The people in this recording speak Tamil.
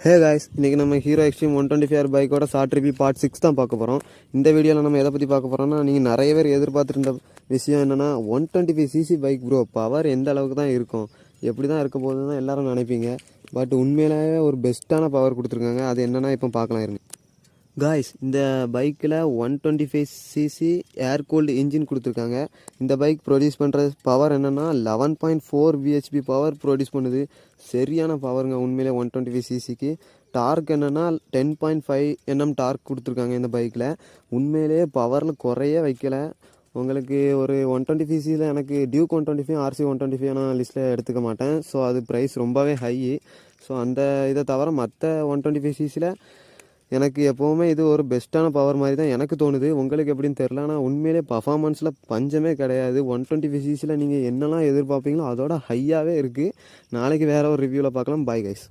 ஹே காய்ஸ், இன்றைக்கி நம்ம ஹீரோ எக்ஸ்ட்ரீம் 125R பைக்கோட ஷார்ட் ரிவ்யூ பார்ட் 6 தான் பார்க்க போகிறோம். இந்த வீடியோவில் நம்ம எதை பற்றி பார்க்க போகிறோம்னா, நீங்கள் நிறைய பேர் எதிர்பார்த்துருந்த விஷயம் என்னென்னா 125cc பைக் ப்ரோ, பவர் எந்த அளவுக்கு தான் இருக்கும், எப்படி தான் இருக்க போகுதுன்னு தான் எல்லோரும் நினைப்பீங்க. பட் உண்மையிலேயே ஒரு பெஸ்ட்டான பவர் கொடுத்துருக்காங்க. அது என்னென்னா இப்போ பார்க்கலாம் இருங்க காய்ஸ். இந்த பைக்கில் 125cc ஏர் கூல்டு இன்ஜின் கொடுத்துருக்காங்க. இந்த பைக் ப்ரொடியூஸ் பண்ணுற பவர் என்னென்னா 11.4 bhp பவர் ப்ரொடியூஸ் பண்ணுது. சரியான பவருங்க உண்மையிலே 125cc. டார்க் என்னென்னா 10.5 Nm டார்க் கொடுத்துருக்காங்க இந்த பைக்கில். உண்மையிலேயே பவரில் குறைய வைக்கல. உங்களுக்கு ஒரு 125cc எனக்கு டியூக் 125 RC 125 நான் லிஸ்ட்டில் எடுத்துக்க மாட்டேன். ஸோ அது ப்ரைஸ் ரொம்பவே ஹை. ஸோ அந்த இதை தவிர மற்ற 125cc எனக்கு எப்போவுமே இது ஒரு பெஸ்ட்டான பவர் மாதிரி தான் எனக்கு தோணுது. உங்களுக்கு எப்படின்னு தெரில, ஆனால் உண்மையிலே பர்ஃபார்மன்ஸில் பஞ்சமே கிடையாது. 125cc நீங்கள் என்னெல்லாம் எதிர்பார்ப்பீங்களோ அதோட ஹையாகவே இருக்குது. நாளைக்கு வேறு ஒரு ரிவ்யூவில் பார்க்கலாம். Bye guys.